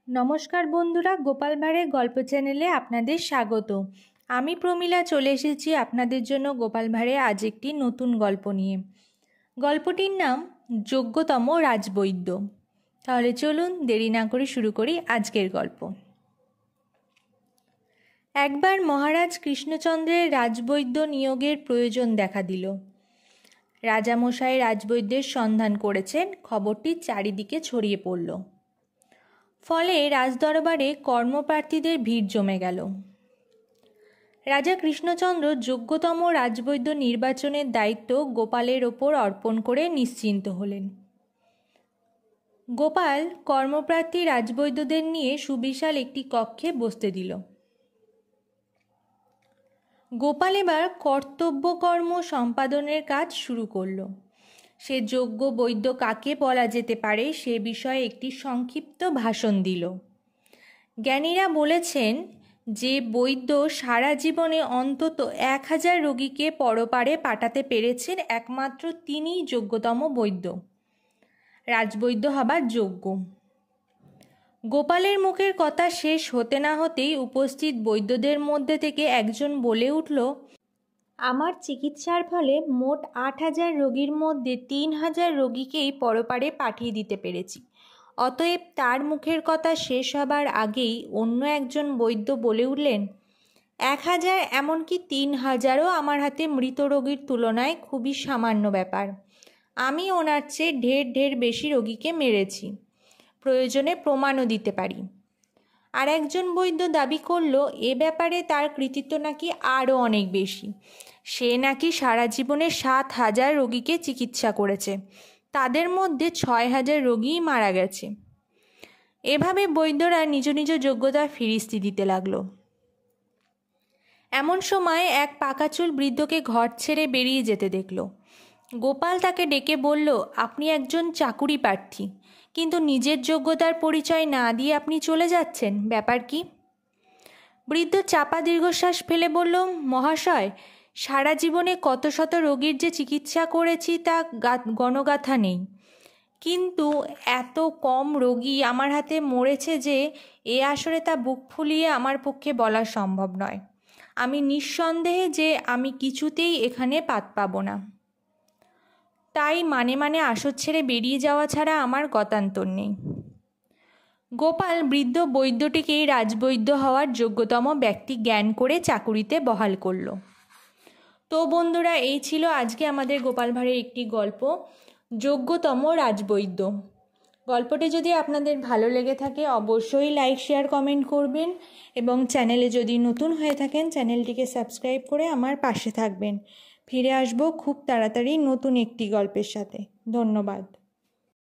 नमस्कार बंधुरा गोपाल भाड़ेर गल्प चैनेले आपनादेर स्वागत। आमी प्रमिला चले एसेछि आपनादेर जोन्नो गोपाल भाड़े आज एकटी नतून गल्प निये। गल्पटिर नाम योग्यतम राजवैद्य। ताहले चलुन देरी ना करे शुरू करी आजकेर गल्प। एकबार महाराज कृष्णचंद्रेर राजवैद्य नियोगेर प्रयोजन देखा दिल। राजामशाई राजवैद्येर सन्धान करेछेन, खबरटी चारिदिके छड़िये पड़ल। फले राजदरबारे कर्मप्रार्थीदेर भीड़ जमे गेल। राजा कृष्णचंद्र योग्यतम राजवैद्य निर्वाचनेर दायित्व गोपालेर ओपर अर्पण करे निश्चिंत हलेन। गोपाल कर्मप्रार्थी राजवैद्यदेर निये सुविशाल एकटी कक्षे बसते दिल। गोपाल एबार कर्तव्य कर्म सम्पादनेर काज शुरू करल। से योग्य वैद्य काके बला जेते पारे से विषये एकटी संक्षिप्त भाषण दिल। ज्ञानीरा बोलेछेन जे वैद्य सारा जीवने अंतत 1000 रोगीके परपारे पाठाते पेरेछेन एकमात्र तिनिई योग्यतम वैद्य, राजवैद्य हबार योग्य। गोपालेर मुखेर कथा शेष होते ना होतेई उपस्थित वैद्यदेर मध्य थेके एकजन बोले उठल, आमार चिकित्सार फले मोट 8000 रोगीर मध्य 3000 रोगीकेई परपारे पाठिये दिते पेरेछि। अतएव तार मुखेर कथा शेष हबार आगेई अन्य एकजन वैद्य बोले उठलेन, 1000 एमनकि 3000ओ आमार हाते मृत रोगीर तुलनाय खुबই सामान्य ব্যাপার। आमी ओनार चेये ढेर बेशी रोगीके मेरेछि, प्रयोजने प्रमाणও दिते पारी। আর একজন বৈদ্য দাবি করল এ ব্যাপারে তার কৃতিত্ব নাকি আরও অনেক বেশি। সে নাকি সারা জীবনে 7000 রোগীকে চিকিৎসা করেছে, তাদের মধ্যে 6000 রোগীই মারা গেছে। এভাবে বৈদ্যরা নিজ নিজ যোগ্যতা ফিরিস্তি দিতে লাগলো। এমন সময় এক পাকাচুল বৃদ্ধকে ঘর ছেড়ে বেরিয়ে যেতে দেখল। গোপাল তাকে ডেকে বলল, আপনি একজন চাকুরি প্রার্থী, কিন্তু নিজের যোগ্যতার পরিচয় না দিয়ে আপনি চলে যাচ্ছেন, ব্যাপার কি? বৃদ্ধ চাপা দীর্ঘশ্বাস ফেলে বলল, মহাশয়, সারা জীবনে কত শত রোগীর যে চিকিৎসা করেছি তা গণগাথা নেই, কিন্তু এত কম রোগী আমার হাতে মরেছে যে এ আসরে তা বুক ফুলিয়ে আমার পক্ষে বলা সম্ভব নয়। আমি নিঃসন্দেহে যে আমি কিছুতেই এখানে পাত পাবো না, তাই মানে আসর ছেড়ে বেরিয়ে যাওয়া ছাড়া আমার গতান্তর নেই। গোপাল বৃদ্ধ বৈদ্যটিকেই রাজবৈদ্য হওয়ার যোগ্যতম ব্যক্তি জ্ঞান করে চাকুরিতে বহাল করল। তো বন্ধুরা, এই ছিল আজকে আমাদের গোপাল ভাঁড়ের একটি গল্প, যোগ্যতম রাজবৈদ্য। গল্পটি যদি আপনাদের ভালো লেগে থাকে অবশ্যই লাইক, শেয়ার, কমেন্ট করবেন এবং চ্যানেলে যদি নতুন হয়ে থাকেন চ্যানেলটিকে সাবস্ক্রাইব করে আমার পাশে থাকবেন। ফিরে আসবো খুব তাড়াতাড়ি নতুন একটি গল্পের সাথে। ধন্যবাদ।